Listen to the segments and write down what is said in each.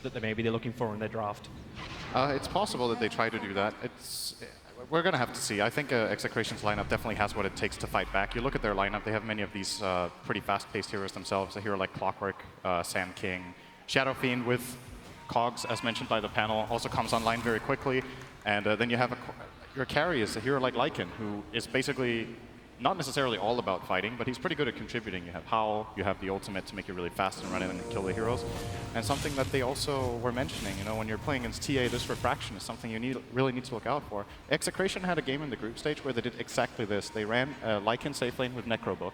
that maybe they're looking for in their draft? It's possible that they try to do that. We're going to have to see. I think Execration's lineup definitely has what it takes to fight back. You look at their lineup, they have many of these pretty fast-paced heroes themselves. A hero like Clockwork, Sand King, Shadow Fiend with Cogs, as mentioned by the panel, also comes online very quickly. And then you have your carry is a hero like Lycan, who is basically not necessarily all about fighting, but he's pretty good at contributing. You have Howl, you have the ultimate to make you really fast and run in and kill the heroes. And something that they also were mentioning, when you're playing against TA, this refraction is something you really need to look out for. Execration had a game in the group stage where they did exactly this. They ran Lycan safe lane with Necrobook,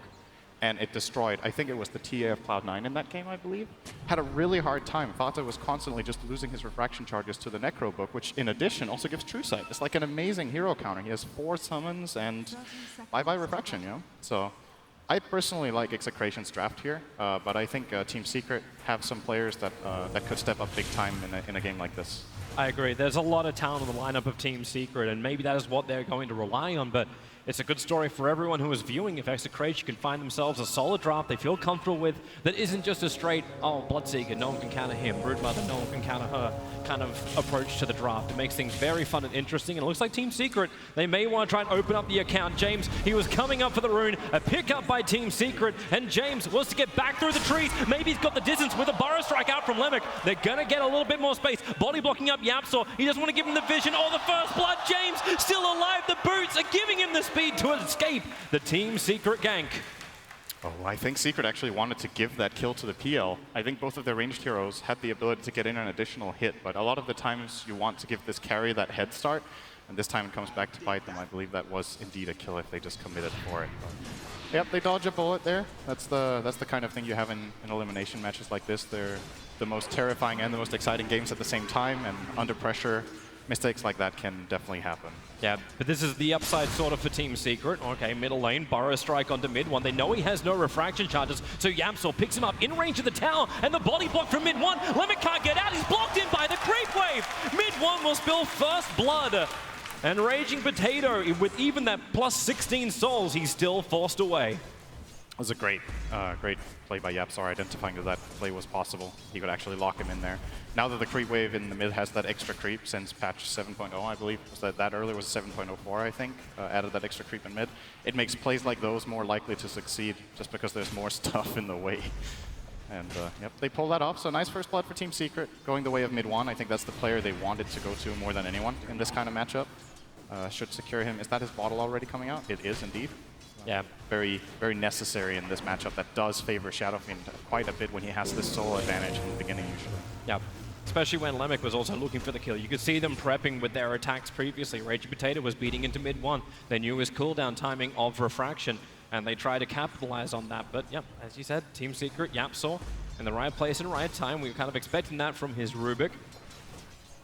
and it destroyed. I think it was the TA of Cloud9 in that game, I believe. Had a really hard time. Fata was constantly just losing his refraction charges to the Necrobook, which in addition also gives True Sight. It's like an amazing hero counter. He has 4 summons and bye-bye refraction, So I personally like Execration's draft here, but I think Team Secret have some players that could step up big time in a game like this. I agree. There's a lot of talent in the lineup of Team Secret, and maybe that is what they're going to rely on, but it's a good story for everyone who is viewing. If Execration can find themselves a solid draft they feel comfortable with, that isn't just a straight, oh, Bloodseeker, no one can counter him, Broodmother, no one can counter her, kind of approach to the draft. It makes things very fun and interesting, and it looks like Team Secret, they may want to try and open up the account. James, he was coming up for the rune, a pickup by Team Secret, and James wants to get back through the trees. Maybe he's got the distance with a Burrow Strike out from Lemek. They're going to get a little bit more space. Body blocking up Yapsaw. He doesn't want to give him the vision. Oh, the first blood. James still alive. The boots are giving him the speed to escape the Team Secret gank. Oh, I think Secret actually wanted to give that kill to the PL. I think both of their ranged heroes had the ability to get in an additional hit, but a lot of the times you want to give this carry that head start, and this time it comes back to bite them. I believe that was indeed a kill if they just committed for it. But, yep, they dodge a bullet there. That's the kind of thing you have in elimination matches like this. They're the most terrifying and the most exciting games at the same time, and under pressure, mistakes like that can definitely happen. Yeah, but this is the upside sort of for Team Secret. Okay, middle lane, Burrow Strike onto mid one. They know he has no refraction charges, so Yamsor picks him up in range of the tower, and the body block from mid one. Lemek can't get out, he's blocked in by the creep wave. Mid one will spill first blood. And Raging Potato, with even that plus 16 souls, he's still forced away. It was a great play by Yapsar, identifying that that play was possible. He could actually lock him in there. Now that the creep wave in the mid has that extra creep since patch 7.0, I believe, was that earlier was 7.04, I think, added that extra creep in mid. It makes plays like those more likely to succeed just because there's more stuff in the way. And yep, they pull that off. So nice first blood for Team Secret, going the way of mid one. I think that's the player they wanted to go to more than anyone in this kind of matchup. Should secure him. Is that his bottle already coming out? It is indeed. Yeah. Very, very necessary in this matchup that does favor Shadow Fiend quite a bit when he has this solo advantage in the beginning usually. Yeah. Especially when Lemek was also looking for the kill. You could see them prepping with their attacks previously. Raging Potato was beating into mid one. They knew his cooldown timing of refraction, and they tried to capitalize on that. But yeah, as you said, Team Secret, Yapsaw, in the right place and right time. We were kind of expecting that from his Rubik.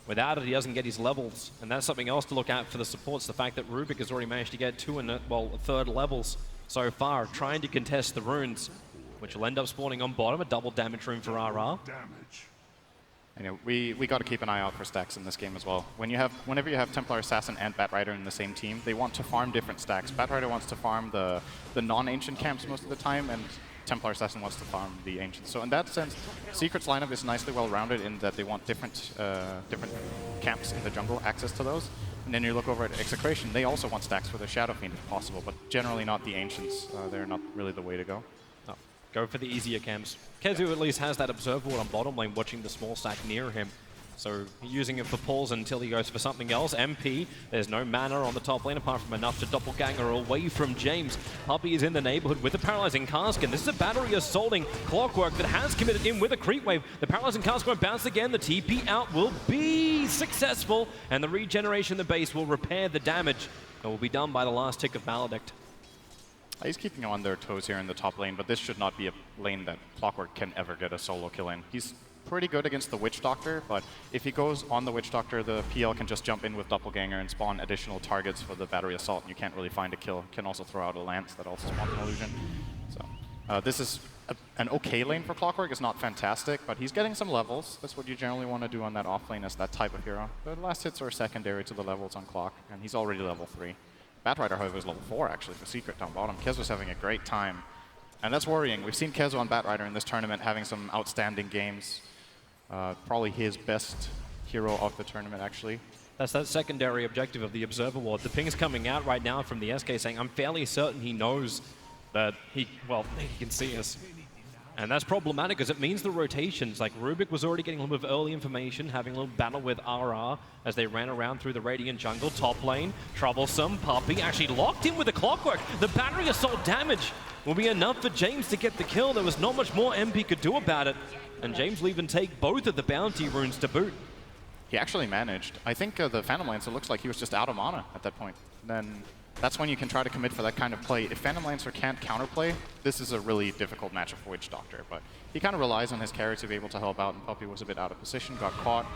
Without it, he doesn't get his levels, and that's something else to look at for the supports. The fact that Rubik has already managed to get 2 and, well, third levels so far, trying to contest the runes, which will end up spawning on bottom, a double damage rune for RR. You know, we got to keep an eye out for stacks in this game as well. Whenever you have Templar Assassin and Batrider in the same team, they want to farm different stacks. Batrider wants to farm the non-ancient camps most of the time, and Templar Assassin wants to farm the ancients. So in that sense, Secret's lineup is nicely well-rounded in that they want different camps in the jungle, access to those. And then you look over at Execration, they also want stacks for their Shadow Fiend if possible, but generally not the ancients. They're not really the way to go. No. Go for the easier camps. Kezu at least has that observer ward on bottom lane watching the small stack near him. So using it for pulls until he goes for something else. MP, there's no mana on the top lane apart from enough to doppelganger away from James. Puppey is in the neighborhood with the Paralyzing Cask, and this is a battery assaulting Clockwork that has committed in with a creep wave. The Paralyzing Cask won't bounce again. The TP out will be successful, and the regeneration in the base will repair the damage. It will be done by the last tick of Maledict. He's keeping them on their toes here in the top lane, but this should not be a lane that Clockwork can ever get a solo kill in. He's pretty good against the Witch Doctor, but if he goes on the Witch Doctor, the PL can just jump in with Doppelganger and spawn additional targets for the Battery Assault, and you can't really find a kill. Can also throw out a Lance that also spawns an illusion. So this is an okay lane for Clockwork. It's not fantastic, but he's getting some levels. That's what you generally want to do on that off lane as that type of hero. The last hits are secondary to the levels on Clock, and he's already level 3. Batrider, however, is level 4 actually for Secret down bottom. Kezu's having a great time, and that's worrying. We've seen Kezu on Batrider in this tournament having some outstanding games. Probably his best hero of the tournament, actually. That's that secondary objective of the Observer Ward. The ping's coming out right now from the SK saying, I'm fairly certain he knows that he can see us. And that's problematic because it means the rotations, like Rubik was already getting a little bit of early information, having a little battle with RR as they ran around through the Radiant jungle. Top lane, troublesome, Puppey actually locked in with the clockwork. The battery assault damage will be enough for James to get the kill. There was not much more MP could do about it. And James will even take both of the bounty runes to boot. He actually managed. I think the Phantom Lancer looks like he was just out of mana at that point. Then that's when you can try to commit for that kind of play. If Phantom Lancer can't counterplay, this is a really difficult matchup for Witch Doctor. But he kind of relies on his carry to be able to help out, and Puppey was a bit out of position, got caught.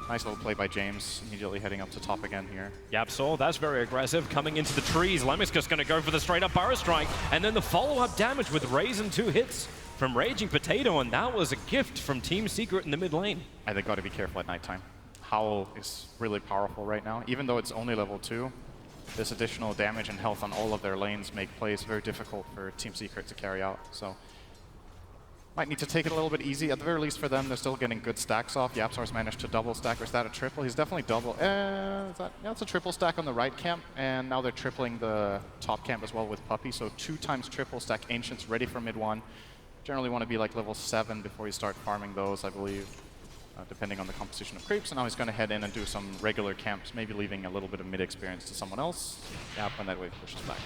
Nice little play by James, immediately heading up to top again here. Yapsor, that's very aggressive, coming into the trees. Lemik's just going to go for the straight-up Burrow Strike, and then the follow-up damage with Raisin 2 hits from Raging Potato, and that was a gift from Team Secret in the mid lane. And they got to be careful at nighttime. Howl is really powerful right now. Even though it's only level 2, this additional damage and health on all of their lanes make plays very difficult for Team Secret to carry out. So might need to take it a little bit easy. At the very least for them, they're still getting good stacks off. Yapsor's managed to double stack, or is that a triple? He's definitely double. Yeah, it's a triple stack on the right camp, and now they're tripling the top camp as well with Puppey. So 2 times triple stack Ancients ready for mid 1. Generally want to be like level 7 before you start farming those, I believe. Depending on the composition of creeps, and now he's going to head in and do some regular camps, maybe leaving a little bit of mid experience to someone else. Yep, and that way pushes back.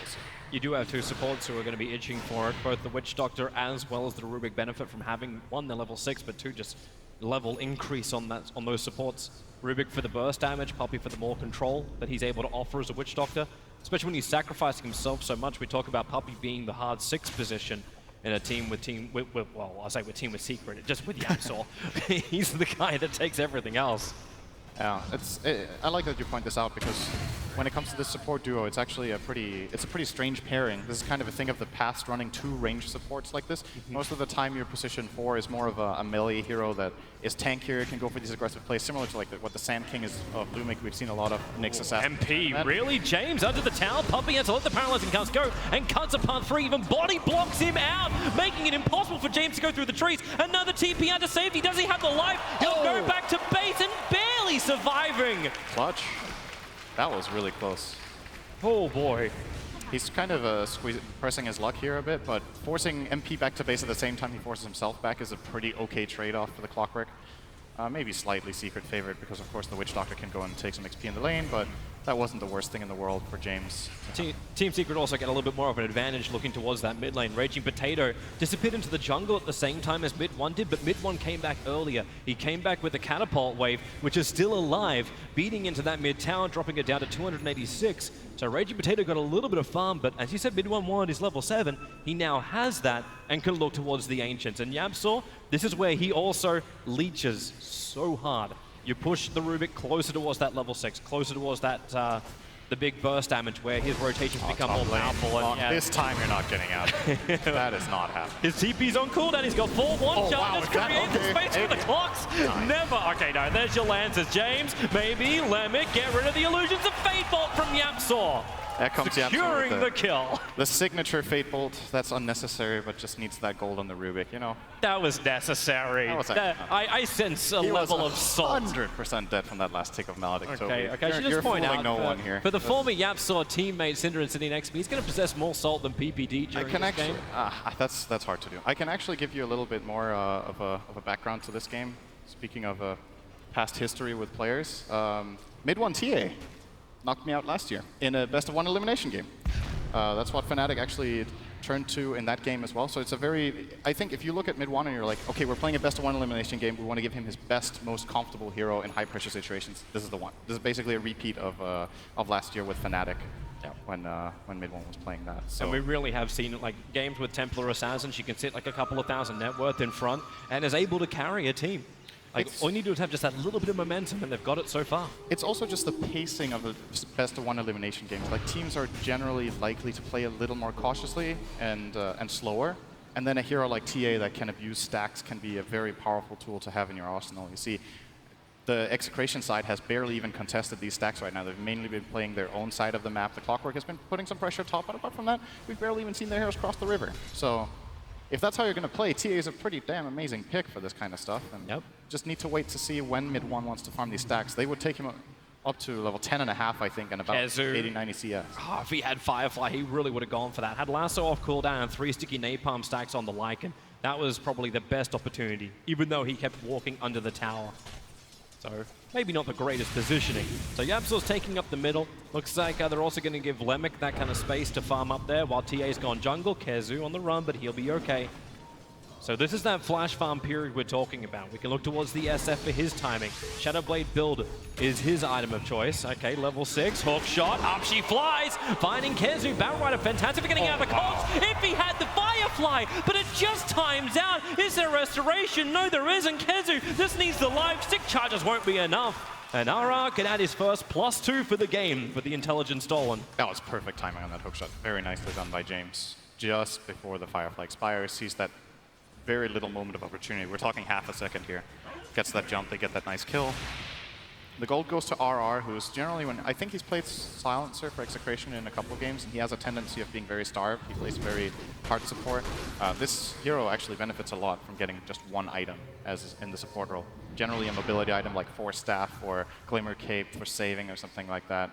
You do have 2 supports who are going to be itching for it. Both the Witch Doctor as well as the Rubik benefit from having 1, the level 6, but 2, just level increase on those supports. Rubik for the burst damage, Puppey for the more control that he's able to offer as a Witch Doctor. Especially when he's sacrificing himself so much. We talk about Puppey being the hard 6 position in a team with well, I'll say with Team with Secret, just with Yapsor. He's the guy that takes everything else. Yeah, I like that you point this out, because when it comes to this support duo, it's actually a pretty strange pairing. This is kind of a thing of the past, running 2 range supports like this. Most of the time your position 4 is more of a melee hero that is tankier, can go for these aggressive plays, similar to like what the Sand King is of Lumic. We've seen a lot of Nyx Assassin. MP, really? James under the tower, Puppey has to let the paralyzing cast go, and cuts apart 3, even body blocks him out, making it impossible for James to go through the trees. Another TP out to safety. Does he have the life? He'll go back to base and barely surviving. Clutch. That was really close. Oh boy. He's kind of pressing his luck here a bit, but forcing MP back to base at the same time he forces himself back is a pretty okay trade-off for the Clockwork. Maybe slightly Secret favored, because of course the Witch Doctor can go and take some XP in the lane, but that wasn't the worst thing in the world for James. Team Secret also get a little bit more of an advantage looking towards that mid lane. Raging Potato disappeared into the jungle at the same time as mid 1 did, but mid 1 came back earlier. He came back with the catapult wave, which is still alive, beating into that mid tower, dropping it down to 286. So Raging Potato got a little bit of farm, but as you said, mid 1 is level 7. He now has that and can look towards the Ancients. And Yapsor, this is where he also leeches so hard. You push the Rubik closer towards that level 6, closer towards that the big burst damage where his rotations become more powerful. And, this time you're not getting out. That is not happening. His TP's on cooldown, he's got 4-1 charges, create the space for the clocks. Nice. Never. Okay, no, there's your Lancers. James, maybe, Lemik, get rid of the illusions of Fate Bolt from Yapsor. That comes securing the kill. The signature Fate Bolt, that's unnecessary, but just needs that gold on the Rubik, you know. That was necessary. I sense a level of salt. 100% dead from that last tick of Maledict. Okay, I should you're just point fooling out no one here. For the former Yapsor teammate Cinder and City next, he's going to possess more salt than PPD during this game. That's hard to do. I can actually give you a little bit more of a background to this game. Speaking of past history with players, mid 1 TA knocked me out last year in a best of 1 elimination game. That's what Fnatic actually turned to in that game as well. So it's a very, I think if you look at mid 1 and you're like, okay, we're playing a best of 1 elimination game, we want to give him his best, most comfortable hero in high pressure situations. This is the one. This is basically a repeat of last year with Fnatic. Yeah. When mid 1 was playing that. So. And we really have seen like games with Templar Assassins, you can sit like a couple of thousand net worth in front and is able to carry a team. Like, all you need to do is have just that little bit of momentum, and they've got it so far. It's also just the pacing of the best of 1 elimination games. Like, teams are generally likely to play a little more cautiously and slower. And then a hero like TA that can abuse stacks can be a very powerful tool to have in your arsenal. You see, the Execration side has barely even contested these stacks right now. They've mainly been playing their own side of the map. The Clockwork has been putting some pressure top, but apart from that, we've barely even seen their heroes cross the river. So if that's how you're going to play, TA is a pretty damn amazing pick for this kind of stuff. And just need to wait to see when mid 1 wants to farm these stacks. They would take him up to level 10.5, I think, and about 80-90 CS. Oh, if he had Firefly, he really would have gone for that. Had Lasso off cooldown, 3 sticky napalm stacks on the Lycan. That was probably the best opportunity, even though he kept walking under the tower. So maybe not the greatest positioning. So Yapsor's taking up the middle. Looks like they're also going to give Lemic that kind of space to farm up there while TA's gone jungle. Kezu on the run, but he'll be okay. So this is that flash farm period we're talking about. We can look towards the SF for his timing. Shadowblade build is his item of choice. Okay, level 6, hook shot, up she flies, finding Kezu. Batrider, fantastic for getting out of the cogs. If he had the Firefly, but it just times out. Is there restoration? No, there isn't. Kezu just needs the live stick charges, won't be enough. And Ara can add his first +2 for the game for the intelligence stolen. That was perfect timing on that hook shot. Very nicely done by James. Just before the Firefly expires, sees that very little moment of opportunity. We're talking half a second here. Gets that jump, they get that nice kill. The gold goes to RR, who's generally, I think he's played Silencer for Execration in a couple of games, and he has a tendency of being very starved. He plays very hard support. This hero actually benefits a lot from getting just one item as in the support role. Generally a mobility item like Force Staff or Glimmer Cape for saving or something like that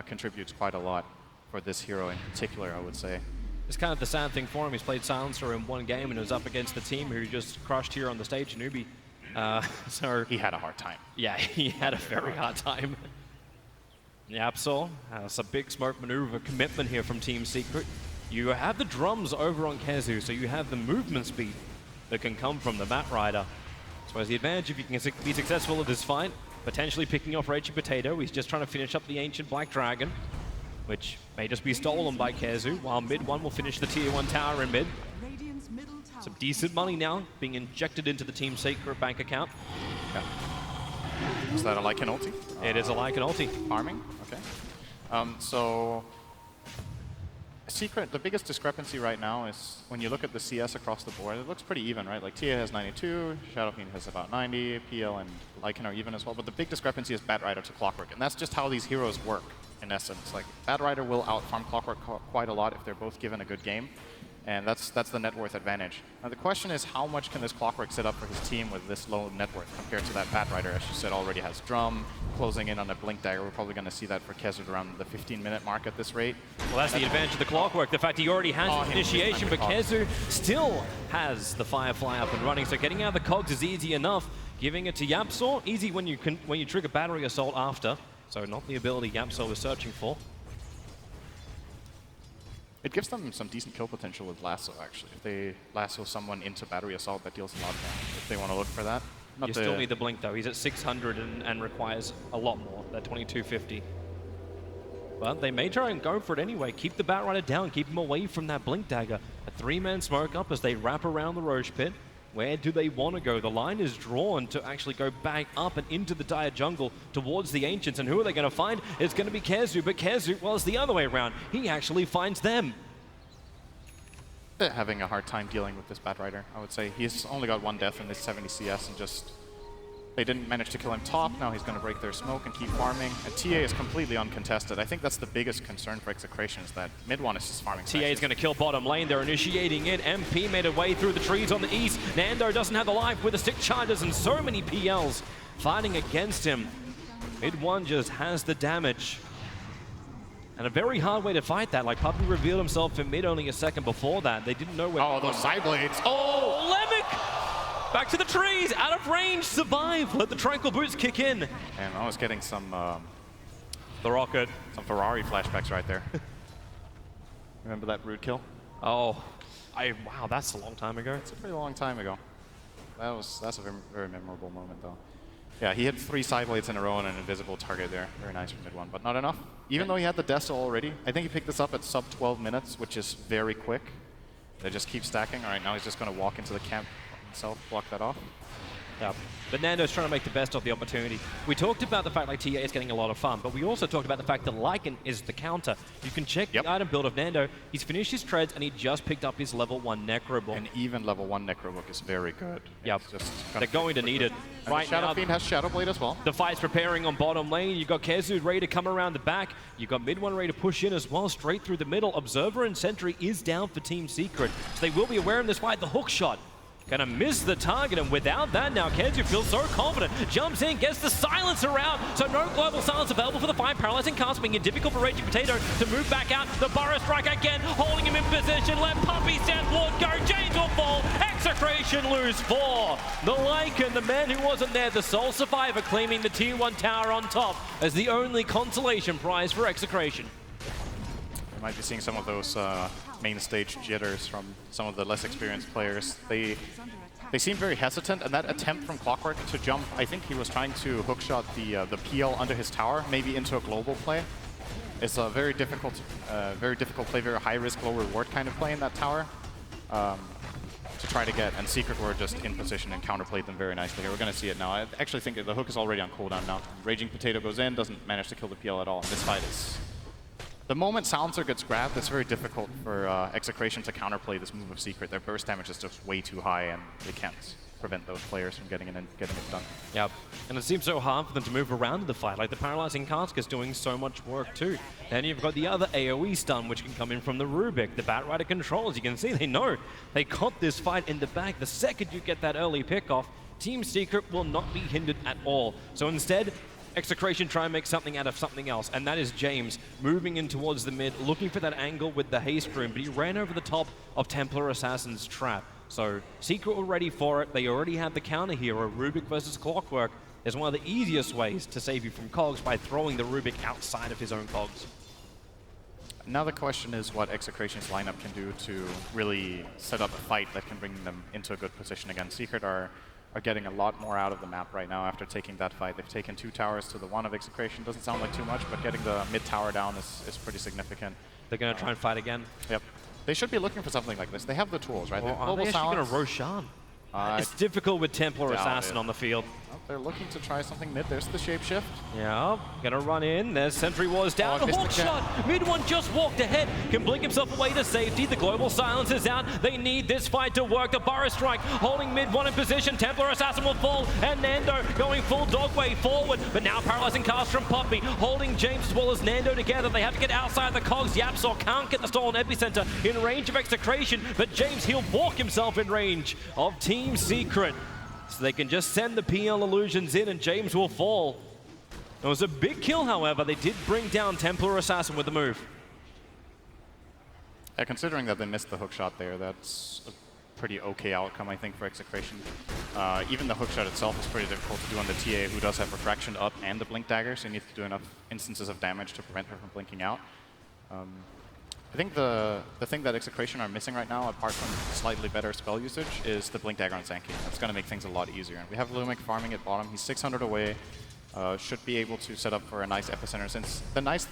contributes quite a lot for this hero in particular, I would say. It's kind of the sad thing for him. He's played Silencer in one game and was up against the team who just crushed here on the stage, Newbie. So he had a hard time. Yeah, he had a very hard time. Yapsor has a big smoke maneuver commitment here from Team Secret. You have the drums over on Kezu, so you have the movement speed that can come from the Batrider. So as the advantage, if you can be successful at this fight, potentially picking off Raging Potato. He's just trying to finish up the Ancient Black Dragon, which may just be stolen by Kezu, while mid 1 will finish the tier 1 tower in mid. Some decent money now being injected into the Team Secret bank account. Yeah. Is that a Lycan ulti? It is a Lycan ulti. Farming? Okay. So Secret, the biggest discrepancy right now is when you look at the CS across the board, it looks pretty even, right? Like TA has 92, Shadowfiend has about 90, PL and Lycan are even as well, but the big discrepancy is Batrider to Clockwork, and that's just how these heroes work, in essence. Like, Batrider will outfarm Clockwork quite a lot if they're both given a good game, and that's the net worth advantage. Now the question is, how much can this Clockwork set up for his team with this low net worth compared to that Batrider, as you said, already has Drum, closing in on a Blink Dagger. We're probably going to see that for Kezu around the 15-minute mark at this rate. Well, that's the advantage of the Clockwork, the fact he already has his initiation, but Kezu still has the Firefly up and running, so getting out of the cogs is easy enough. Giving it to Yapsor, easy when you trigger Battery Assault after, so not the ability Yapsor was searching for. It gives them some decent kill potential with Lasso, actually. If they lasso someone into Battery Assault, that deals a lot of damage, if they want to look for that. You still need the Blink, though. He's at 600 and requires a lot more, that 2250. But they may try and go for it anyway. Keep the Batrider down, keep him away from that Blink Dagger. A 3-man smoke up as they wrap around the Roche Pit. Where do they want to go? The line is drawn to actually go back up and into the Dire Jungle towards the Ancients. And who are they going to find? It's going to be Kezu, but Kezu, well, it's the other way around. He actually finds them. They're having a hard time dealing with this Batrider, I would say. He's only got 1 death in this 70 CS and just... They didn't manage to kill him top, now he's going to break their smoke and keep farming. And TA is completely uncontested. I think that's the biggest concern for Execration, is that mid 1 is just farming. TA is going to kill bottom lane, they're initiating it. MP made a way through the trees on the east. Nando doesn't have the life with the stick charges and so many PLs fighting against him. Mid 1 just has the damage. And a very hard way to fight that. Like, Puppy revealed himself in mid only a second before that. They didn't know where... Oh, those side blades. Oh, Lemic! Back to the trees, out of range, survive. Let the Tranquil Boots kick in. And I was getting some... the rocket. Some Ferrari flashbacks right there. Remember that Rude kill? Oh, wow, that's a long time ago. It's a pretty long time ago. That's a very, very memorable moment, though. Yeah, he hit 3 side blades in a row and an invisible target there. Very nice from mid 1, but not enough. Even though he had the Desto already, I think he picked this up at sub 12 minutes, which is very quick. They just keep stacking. All right, now he's just going to walk into the camp himself, block that off. Yeah. But Nando's trying to make the best of the opportunity. We talked about the fact like TA is getting a lot of fun, but we also talked about the fact that Lycan is the counter. You can check the item build of Nando. He's finished his treads and he just picked up his level 1 Necro Book. And even level 1 Necro Book is very good. Yep. They're going to need it. And Right Shadow now, Fiend has Shadow Blade as well. the fight's preparing on bottom lane. You've got Kezu ready to come around the back. You've got mid one ready to push in as well, straight through the middle. Observer and Sentry is down for Team Secret. So they will be aware in this fight. The hook shot gonna miss the target, and without that now, Kezu feels so confident. Jumps in, gets the silencer out, so no global silence available for the fight. Paralyzing cast, making it difficult for Raging Potato to move back out. The Burrow Strike again, holding him in position. Let Puppy Sand Lord go. James will fall. Execration lose 4. The Lycan, the man who wasn't there, the sole survivor, claiming the Tier 1 tower on top as the only consolation prize for Execration. You might be seeing some of those main stage jitters from some of the less experienced players. They seem very hesitant, and that attempt from Clockwork to jump, I think he was trying to hookshot the PL under his tower, maybe into a global play. It's a very difficult play, very high risk, low reward kind of play in that tower to try to get. And Secret were just in position and counterplayed them very nicely here. We're going to see it now. I actually think the hook is already on cooldown now. Raging Potato goes in, doesn't manage to kill the PL at all. And this fight is... The moment Silencer gets grabbed, it's very difficult for Execration to counterplay this move of Secret. Their burst damage is just way too high, and they can't prevent those players from getting in and getting it done. Yep, and it seems so hard for them to move around in the fight. Like the Paralyzing Cask is doing so much work too. Then you've got the other AoE stun, which can come in from the Rubik. The Batrider controls, you can see they know they caught this fight in the back. The second you get that early pick off, Team Secret will not be hindered at all. So instead, Execration try and make something out of something else, and that is James moving in towards the mid, looking for that angle with the haste room, but he ran over the top of Templar Assassin's trap. So Secret were ready for it. They already had the counter hero. Rubik versus Clockwork is one of the easiest ways to save you from cogs by throwing the Rubik outside of his own cogs. Now the question is what Execration's lineup can do to really set up a fight that can bring them into a good position again. Secret are getting a lot more out of the map right now after taking that fight. They've taken 2 towers to the 1 of Execration. Doesn't sound like too much, but getting the mid tower down is pretty significant. They're going to try and fight again? Yep. They should be looking for something like this. They have the tools, right? Or are they actually going to Roshan? It's difficult with Templar Assassin on the field. Well, they're looking to try something mid. There's the shapeshift. Yeah, gonna run in. There's Sentry Wars down. Hawk shot. Mid one just walked ahead. Can blink himself away to safety. The global silence is out. They need this fight to work. The Burrow Strike holding mid one in position. Templar Assassin will fall. And Nando going full dog way forward. But now paralyzing cast from Puppy. Holding James as well as Nando together. They have to get outside the cogs. Yapsor can't get the stolen epicenter in range of Execration. But James, he'll walk himself in range of Team Secret. So they can just send the PL illusions in and James will fall. It was a big kill, however. They did bring down Templar Assassin with the move. Yeah, considering that they missed the hook shot there, that's a pretty okay outcome, I think, for Execration. Even the hook shot itself is pretty difficult to do on the TA, who does have Refraction up and the Blink Dagger, so you need to do enough instances of damage to prevent her from blinking out. I think the thing that Execration are missing right now, apart from slightly better spell usage, is the Blink Dagger on Sand King. That's going to make things a lot easier. And we have Lumic farming at bottom. He's 600 away. Should be able to set up for a nice epicenter, since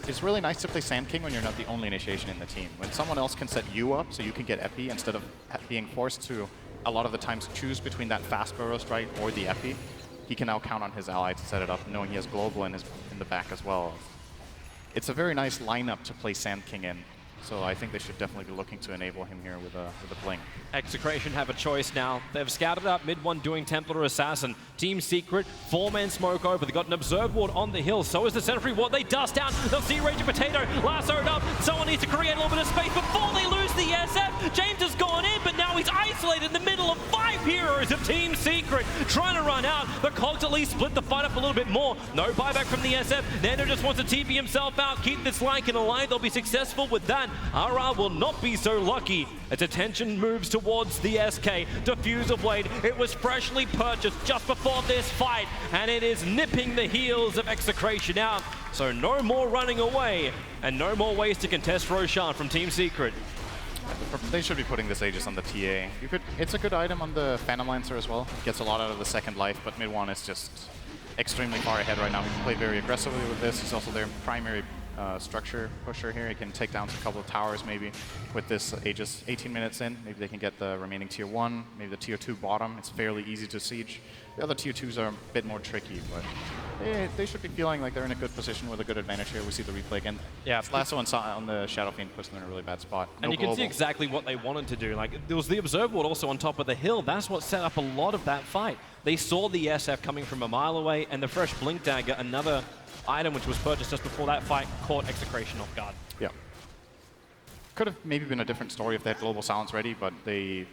it's really nice to play Sand King when you're not the only initiation in the team. When someone else can set you up so you can get epi instead of being forced to, a lot of the times, choose between that fast Burrow Strike or the epi, he can now count on his ally to set it up, knowing he has Global in the back as well. It's a very nice lineup to play Sand King in. So I think they should definitely be looking to enable him here with a blink. Execration have a choice now. They've scouted up mid one doing Templar Assassin. Team Secret, 4-man smoke over. They've got an Observe Ward on the hill. So is the Sentry Ward. They dust out. They'll see Raging Potato lassoed up. Someone needs to create a little bit of space before they lose the SF. James has gone in, but now he's isolated in the middle of 5 heroes of Team Secret. Trying to run out. The Cogs at least split the fight up a little bit more. No buyback from the SF. Nando just wants to TP himself out. Keep this Lycan alive. They'll be successful with that. RR will not be so lucky as attention moves towards the SK. Diffuser Blade, it was freshly purchased just before this fight, and it is nipping the heels of Execration out. So no more running away, and no more ways to contest Roshan from Team Secret. They should be putting this Aegis on the TA. It's a good item on the Phantom Lancer as well. Gets a lot out of the second life, but mid one is just extremely far ahead right now. He can play very aggressively with this. He's also their primary structure pusher here. He can take down a couple of towers maybe with this Aegis 18 minutes in. Maybe they can get the remaining tier 1, maybe the tier 2 bottom. It's fairly easy to siege. The other tier 2s are a bit more tricky, but they should be feeling like they're in a good position with a good advantage here. We see the replay again. Yeah, Lasso on the Shadow Fiend puts them in a really bad spot. And you can see exactly what they wanted to do. Like, there was the Observer Ward also on top of the hill. That's what set up a lot of that fight. They saw the SF coming from a mile away, and the fresh Blink Dagger, another item which was purchased just before that fight, caught Execration off guard. Yeah. Could have maybe been a different story if they had Global Silence ready, but the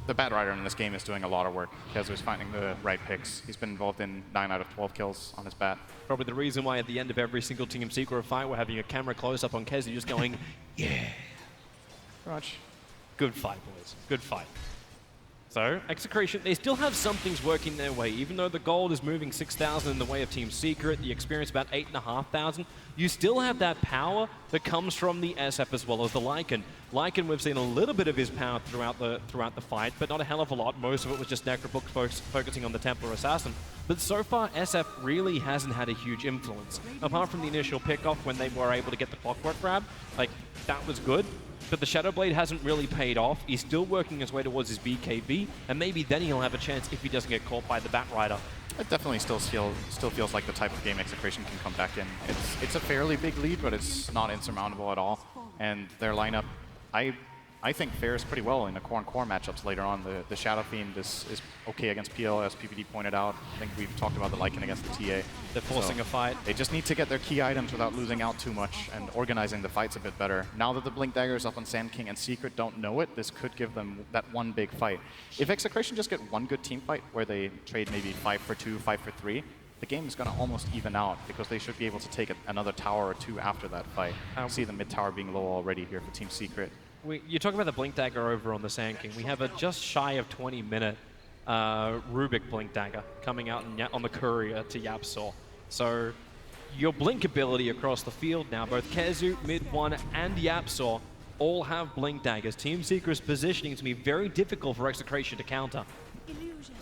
Bat Rider in this game is doing a lot of work. Kezu's finding the right picks. He's been involved in 9 out of 12 kills on his Bat. Probably the reason why at the end of every single Team Secret fight, we're having a camera close-up on Kezu just going, yeah. Pretty much. Good fight, boys. Good fight. So, Execration, they still have some things working their way. Even though the gold is moving 6,000 in the way of Team Secret, the experience about 8,500, you still have that power that comes from the SF as well as the Lycan. Lycan, we've seen a little bit of his power throughout the fight, but not a hell of a lot. Most of it was just Necrobook focusing on the Templar Assassin. But so far, SF really hasn't had a huge influence. Apart from the initial pickoff when they were able to get the Clockwork grab, like, that was good. But the Shadow Blade hasn't really paid off. He's still working his way towards his BKB, and maybe then he'll have a chance if he doesn't get caught by the Bat Rider. It definitely still feels like the type of game Execration can come back in. It's a fairly big lead, but it's not insurmountable at all. And their lineup, I think fares pretty well in the core and core matchups later on. The Shadow Fiend is okay against PL, as PPD pointed out. I think we've talked about the Lycan against the TA. They're forcing a fight. They just need to get their key items without losing out too much and organizing the fights a bit better. Now that the Blink Dagger is up on Sand King and Secret don't know it, this could give them that one big fight. If Execration just get one good team fight where they trade maybe 5 for 2, 5 for 3, the game is going to almost even out because they should be able to take another tower or 2 after that fight. See the mid tower being low already here for Team Secret. You're talking about the Blink Dagger over on the Sand King. We have a just shy of 20-minute Rubik Blink Dagger coming out on the courier to Yapsaw. So your Blink ability across the field now, both Kezu, Mid-1, and Yapsaw all have Blink Daggers. Team Secret's positioning to be very difficult for Execration to counter. Illusion.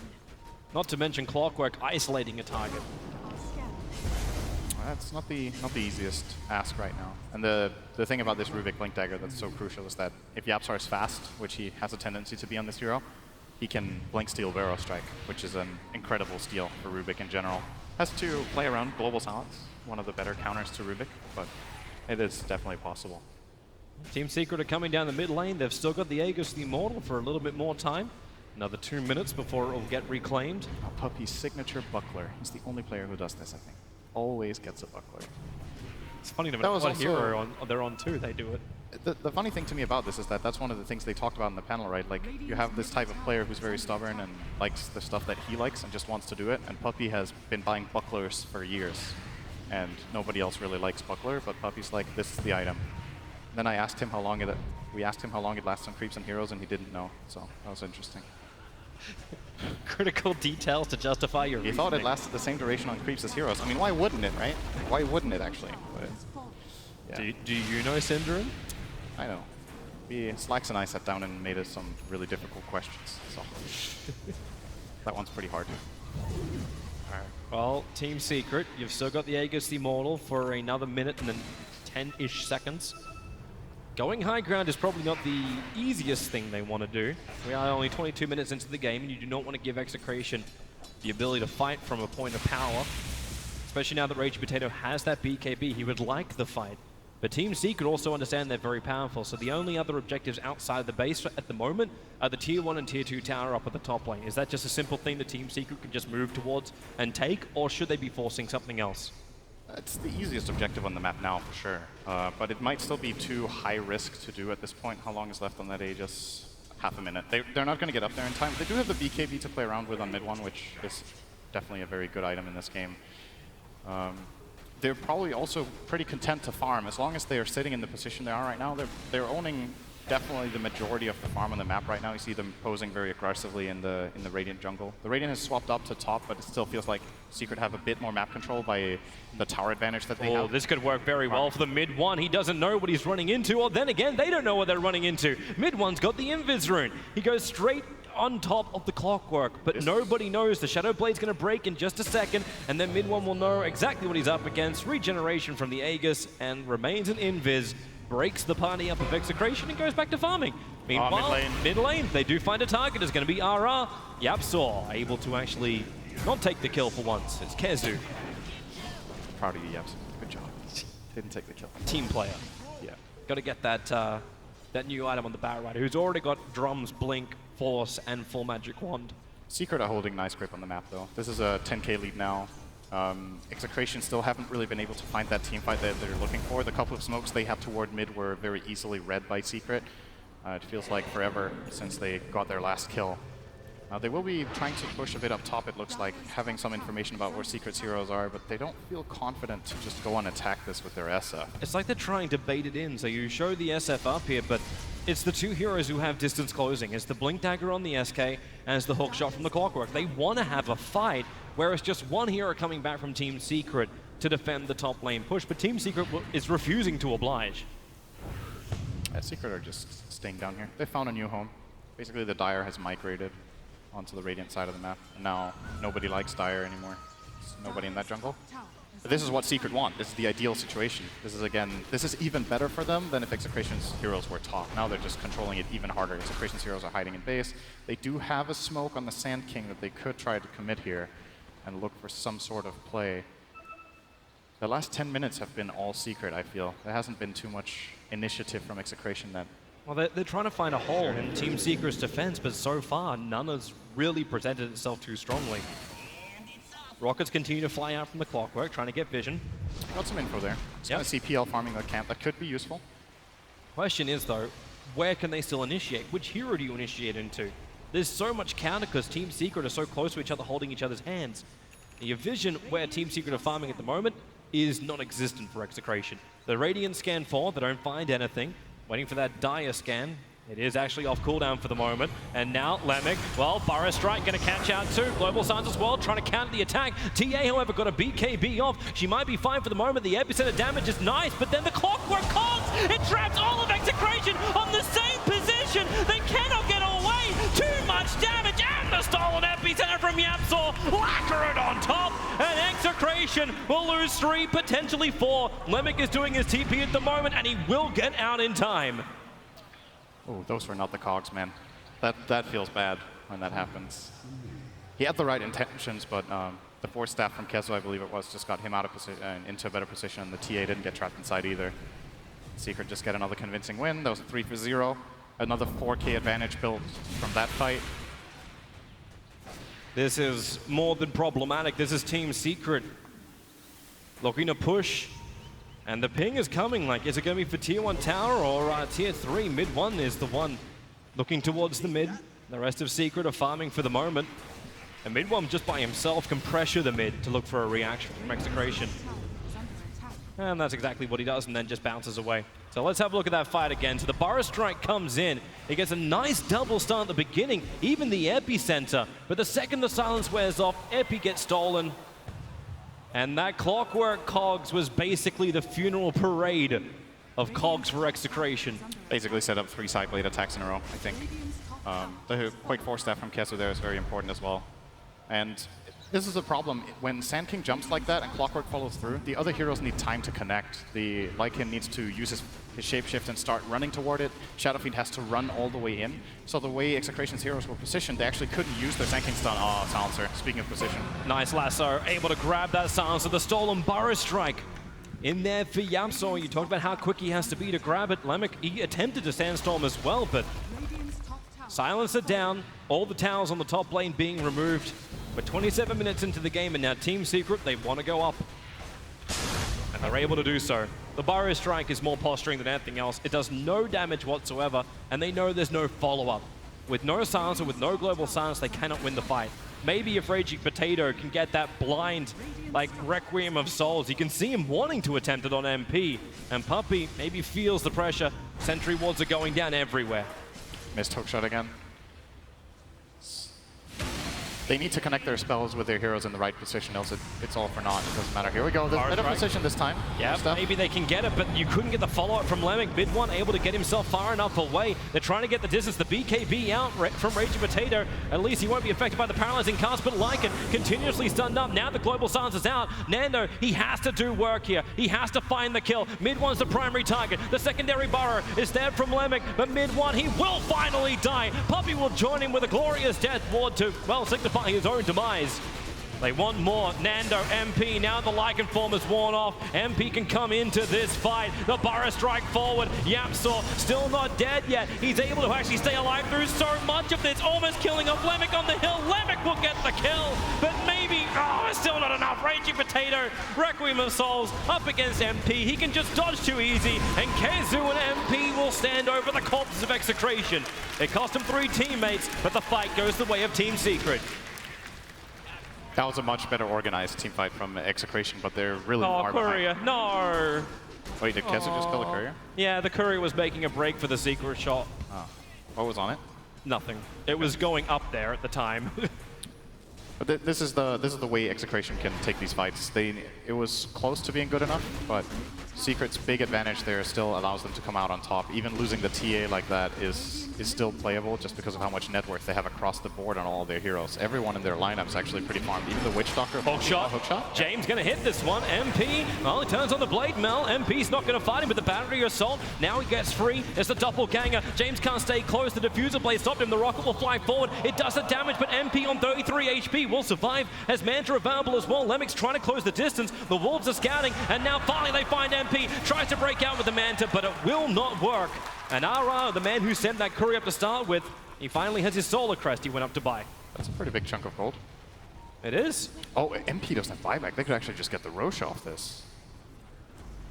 Not to mention Clockwork isolating a target. That's not the easiest ask right now. And the thing about this Rubik Blink Dagger that's so crucial is that if Yapsar is fast, which he has a tendency to be on this hero, he can Blink Steal Barrow Strike, which is an incredible steal for Rubik in general. Has to play around Global Silence, one of the better counters to Rubik, but it is definitely possible. Team Secret are coming down the mid lane. They've still got the Aegis the Immortal for a little bit more time. Another 2 minutes before it will get reclaimed. Puppy's signature buckler. He's the only player who does this, I think. Always gets a buckler. It's funny to me what hero they're on too, they do it. The funny thing to me about this is that that's one of the things they talked about in the panel, right? Like, you have this type of player who's very stubborn and likes the stuff that he likes and just wants to do it, and Puppy has been buying bucklers for years, and nobody else really likes buckler, but Puppy's like, this is the item. Then I asked him how long we asked him how long it lasts on creeps and heroes, and he didn't know, so that was interesting. Critical details to justify your He thought it lasted the same duration on creeps as heroes. I mean, why wouldn't it, right? Why wouldn't it, actually? But, yeah. Do you know Syndrome? I know. Slacks and I sat down and made us some really difficult questions, so that one's pretty hard. Alright. Well, Team Secret, you've still got the Aegis the Immortal for another minute and then 10-ish seconds. Going high ground is probably not the easiest thing they want to do. We are only 22 minutes into the game, and you do not want to give Execration the ability to fight from a point of power. Especially now that Rage Potato has that BKB, he would like the fight. But Team Secret also understand they're very powerful, so the only other objectives outside the base at the moment are the Tier 1 and Tier 2 tower up at the top lane. Is that just a simple thing that Team Secret can just move towards and take, or should they be forcing something else? It's the easiest objective on the map now, for sure. But it might still be too high risk to do at this point. How long is left on that Aegis? Half a minute. They're not going to get up there in time. They do have the BKB to play around with on mid-1, which is definitely a very good item in this game. They're probably also pretty content to farm. As long as they are sitting in the position they are right now, they're owning definitely the majority of the farm on the map right now. You see them posing very aggressively in the Radiant jungle. The Radiant has swapped up to top, but it still feels like Secret have a bit more map control by the tower advantage that they have. This could work very well for the Mid-1. He doesn't know what he's running into, or then again, they don't know what they're running into. Mid-1's got the Invis rune. He goes straight on top of the Clockwork, but nobody knows. The Shadow Blade's going to break in just a second, and then Mid-1 will know exactly what he's up against. Regeneration from the Aegis, and remains an Invis. Breaks the party up of Execration and goes back to farming. Meanwhile, mid lane, they do find a target. It's going to be RR. Yapsaw able to actually not take the kill for once. It's Kezu. Proud of you, Yapsaw. Good job. Didn't take the kill. Team player. Yeah. Got to get that new item on the Bat Rider, who's already got Drums, Blink, Force, and full Magic Wand. Secret are holding nice grip on the map, though. This is a 10k lead now. Execration still haven't really been able to find that team fight that they're looking for. The couple of smokes they had toward mid were very easily read by Secret. It feels like forever since they got their last kill. They will be trying to push a bit up top, it looks like, having some information about where Secret's heroes are, but they don't feel confident to just go and attack this with their SF. It's like they're trying to bait it in, so you show the SF up here, but it's the two heroes who have distance closing. It's the Blink Dagger on the SK, and it's the hook shot from the Clockwork. They want to have a fight, whereas just one hero coming back from Team Secret to defend the top lane push, but Team Secret is refusing to oblige. Secret are just staying down here. They found a new home. Basically, the Dire has migrated onto the Radiant side of the map. Now, nobody likes Dire anymore. There's nobody in that jungle. But this is what Secret want. This is the ideal situation. This is, again, this is even better for them than if Execration's heroes were top. Now they're just controlling it even harder. Execration's heroes are hiding in base. They do have a smoke on the Sand King that they could try to commit here and look for some sort of play. The last 10 minutes have been all Secret, I feel. There hasn't been too much initiative from Execration that... Well, they're trying to find a hole in Team Secret's defense, but so far, none has really presented itself too strongly. Rockets continue to fly out from the Clockwork, trying to get vision. Got some info there. Just going to see PL farming the camp. That could be useful. Question is, though, where can they still initiate? Which hero do you initiate into? There's so much counter because Team Secret are so close to each other, holding each other's hands. And your vision where Team Secret are farming at the moment is non-existent for Execration. The Radiant scan 4, they don't find anything. Waiting for that Dire scan. It is actually off cooldown for the moment. And now Lemic, well, Burrow Strike going to catch out too. Global Signs as well, trying to counter the attack. TA, however, got a BKB off. She might be fine for the moment. The epicenter damage is nice, but then the Clockwork cogs. It traps all of Execration on the same position. They cannot get away. Too much damage, and the stolen epicenter from Yapsaw. Lacquer it on top, and Execration will lose 3, potentially 4. Lemic is doing his TP at the moment, and he will get out in time. Oh, those were not the cogs, man. That feels bad when that happens. He had the right intentions, but the Force Staff from Kezo, I believe it was, just got him out of position, into a better position. The TA didn't get trapped inside either. Secret just get another convincing win. That was a 3-0. Another 4K advantage built from that fight. This is more than problematic. This is Team Secret looking to push. And the ping is coming. Like, is it going to be for Tier 1 tower or Tier 3? Mid-1 is the one looking towards the mid. The rest of Secret are farming for the moment. And Mid-1 just by himself can pressure the mid to look for a reaction from Execration. And that's exactly what he does, and then just bounces away. So let's have a look at that fight again. So the Burrow Strike comes in. He gets a nice double stun at the beginning, even the epicenter. But the second the silence wears off, Epi gets stolen. And that Clockwork cogs was basically the funeral parade of cogs for Execration. Basically set up 3 side blade attacks in a row, I think. The quick Force Staff from Kesso there is very important as well. And this is a problem. When Sand King jumps like that and Clockwork follows through, the other heroes need time to connect. The Lycan needs to use his shapeshift and start running toward it. Shadowfiend has to run all the way in. So the way Execration's heroes were positioned, they actually couldn't use their Sand King stun. Oh, Silencer, speaking of position. Nice lasso, able to grab that Silencer. The stolen Burrow Strike in there for Yapsaw. You talked about how quick he has to be to grab it. Lemic, he attempted to Sandstorm as well, but Silencer down. All the towers on the top lane being removed. We're 27 minutes into the game, and now Team Secret, they want to go up. And they're able to do so. The Burrow Strike is more posturing than anything else. It does no damage whatsoever, and they know there's no follow-up. With no silencer, with no global silence, they cannot win the fight. Maybe if Raging Potato can get that blind, like, Requiem of Souls, you can see him wanting to attempt it on MP. And Puppey maybe feels the pressure. Sentry wards are going down everywhere. Missed hookshot again. They need to connect their spells with their heroes in the right position, else it's all for naught. It doesn't matter. Here we go. The better position this time. Yeah, maybe they can get it, but you couldn't get the follow-up from Lemic. Mid one able to get himself far enough away. They're trying to get the distance. The BKB out from Raging Potato. At least he won't be affected by the paralyzing cast, but Lycan continuously stunned up. Now the global silence is out. Nando, he has to do work here. He has to find the kill. Mid one's the primary target. The secondary burrow is there from Lemic, but mid one, he will finally die. Puppey will join him with a glorious death ward to, well, signify his own demise. They want more. Nando, MP, now the Lycan form is worn off. MP can come into this fight. The Burrow strike forward. Yapsaw still not dead yet. He's able to actually stay alive through so much of this, almost killing off Lemic on the hill. Lemic will get the kill, but maybe, it's still not enough. Raging Potato, Requiem of Souls up against MP. He can just dodge too easy, and Kezu and MP will stand over the corpses of Execration. It cost him 3 teammates, but the fight goes the way of Team Secret. That was a much better organized team fight from Execration, but they're really far Courier, behind. no! Wait, did Kezu just kill the Courier? Yeah, the Courier was making a break for the secret shot. Oh. What was on it? Nothing. It was going up there at the time. But this is the way Execration can take these fights. It was close to being good enough, but Secret's big advantage there still allows them to come out on top. Even losing the TA like that is still playable just because of how much net worth they have across the board on all of their heroes. Everyone in their lineup's actually pretty farmed. Even the Witch Doctor. Hookshot. James gonna hit this one. MP, well, he turns on the Blade Mel. MP's not gonna fight him with the Battery Assault. Now he gets free. It's the Doppelganger. James can't stay close. The Diffuser Blade stopped him. The rocket will fly forward. It does the damage, but MP on 33 HP will survive. Has Manta available as well. Lemic's trying to close the distance. The Wolves are scouting, and now finally they find MP. Tries to break out with the Manta, but it will not work. And RR, the man who sent that Courier up to start with, he finally has his Solar Crest he went up to buy. That's a pretty big chunk of gold. It is. Oh, MP doesn't have buyback. They could actually just get the Roche off this.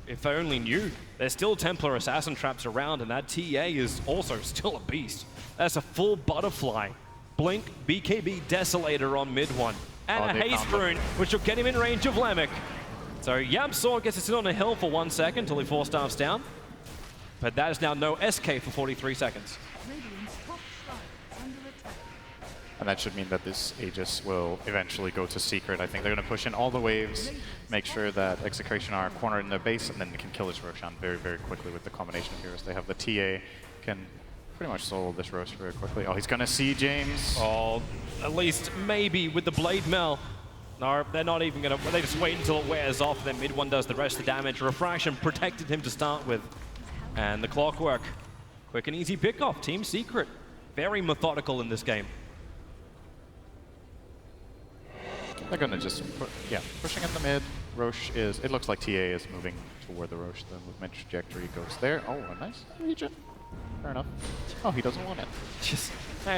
If I only knew. There's still Templar Assassin traps around, and that TA is also still a beast. That's a full butterfly. Blink, BKB Desolator on mid one. And a Haste Rune, which will get him in range of Lemic. So Yapsaw gets to sit on a hill for 1 second until he 4-staffs down. But that is now no SK for 43 seconds. And that should mean that this Aegis will eventually go to Secret. I think they're going to push in all the waves, make sure that Execration are cornered in their base, and then they can kill this Roshan very, very quickly with the combination of heroes. They have the TA, can pretty much solo this Roche very quickly. Oh, he's going to see James. Oh, at least maybe with the Blade Mel. No, they're not even going to, they just wait until it wears off, then mid one does the rest of the damage. Refraction protected him to start with. And the Clockwork, quick and easy pickoff. Team Secret, very methodical in this game. They're going to just, pushing in the mid. Roche is, it looks like TA is moving toward the Roche. The movement trajectory goes there. Oh, a nice region. Fair enough. Oh, he doesn't want it. Just,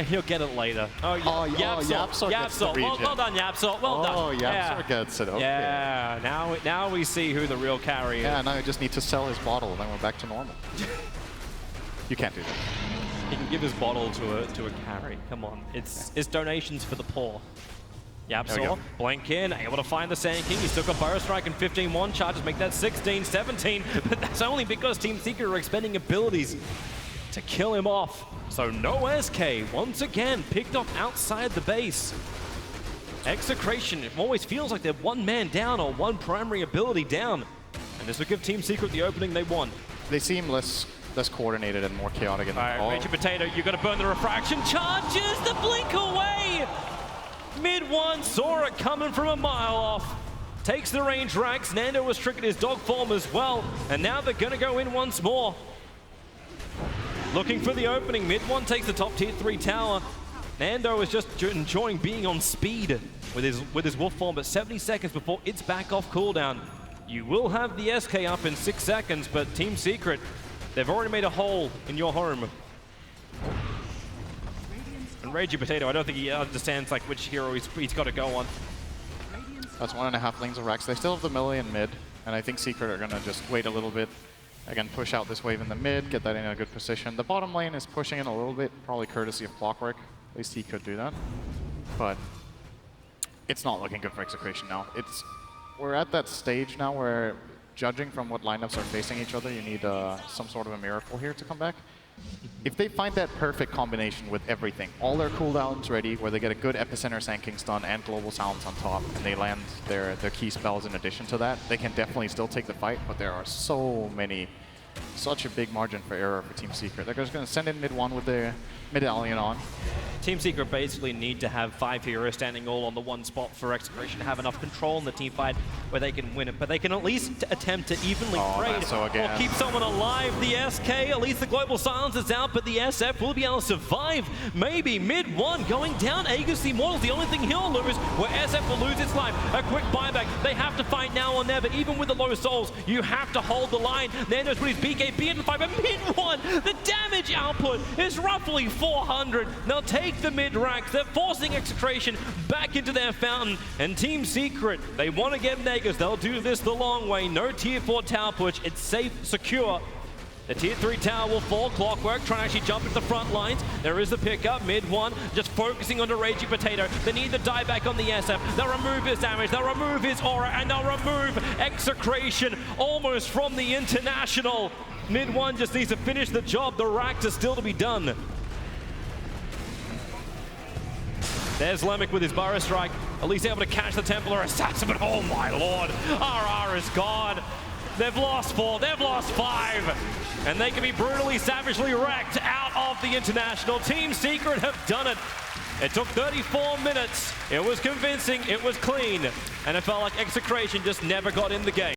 he'll get it later. Oh, Yapsaw gets the region. Well done, Yapsaw. Well done. Oh, Yapsaw gets it. Okay. Yeah, now we see who the real carry is. Yeah, now you just need to sell his bottle, and then we're back to normal. You can't do that. He can give his bottle to a carry. Come on, it's donations for the poor. Yapsaw, blink in, able to find the Sand King. He still got Burrow Strike and 15-1 charges, make that 16, 17. But that's only because Team Secret are expending abilities to kill him off. So no SK, once again, picked off outside the base. Execration, it always feels like they're one man down or one primary ability down. And this will give Team Secret the opening they want. They seem less coordinated and more chaotic in the All right, Raging Potato, you gotta burn the refraction. Charges the blink away! Mid one, saw it coming from a mile off. Takes the range racks. Nando was triggered his dog form as well. And now they're gonna go in once more. Looking for the opening. Mid one takes the top tier 3 tower. Nando is just enjoying being on speed with his wolf form, but 70 seconds before it's back off cooldown. You will have the SK up in 6 seconds, but Team Secret, they've already made a hole in your home. And Raging Potato, I don't think he understands like which hero he's got to go on. That's 1.5 lanes of racks. They still have the melee in mid, and I think Secret are going to just wait a little bit. Again, push out this wave in the mid, get that in a good position. The bottom lane is pushing in a little bit, probably courtesy of Clockwork. At least he could do that. But it's not looking good for Execration now. We're at that stage now where, judging from what lineups are facing each other, you need some sort of a miracle here to come back. If they find that perfect combination with everything, all their cooldowns ready, where they get a good Epicenter Sand stun and Global Sounds on top, and they land their key spells in addition to that, they can definitely still take the fight, but there are such a big margin for error for Team Secret. They're just going to send in mid-1 with their Medallion on. Team Secret basically need to have 5 heroes standing all on the one spot for Execration to have enough control in the team fight where they can win it, but they can at least attempt to evenly trade or keep someone alive. The SK, at least the Global Silence is out, but the SF will be able to survive. Maybe mid-1 going down. Aegis the Immortals, the only thing he'll lose where SF will lose its life. A quick buyback. They have to fight now or never. Even with the low souls, you have to hold the line. Nando's put his BKB in the fight, but mid-1, the damage output is roughly 400. They'll take the mid-ranks. They're forcing Execration back into their fountain. And Team Secret, they want to get Negas. They'll do this the long way. No tier 4 tower push. It's safe, secure. The tier 3 tower will fall. Clockwork trying to actually jump into the front lines. There is the pickup. Mid-1 just focusing on the Raging Potato. They need the dieback on the SF. They'll remove his damage. They'll remove his aura. And they'll remove Execration almost from the International. Mid-1 just needs to finish the job. The racks are still to be done. There's Lemic with his Burrow Strike, at least able to catch the Templar Assassin, but oh my lord, RR is gone. They've lost 4, they've lost 5, and they can be brutally, savagely wrecked out of the International. Team Secret have done it. It took 34 minutes, it was convincing, it was clean, and it felt like Execration just never got in the game.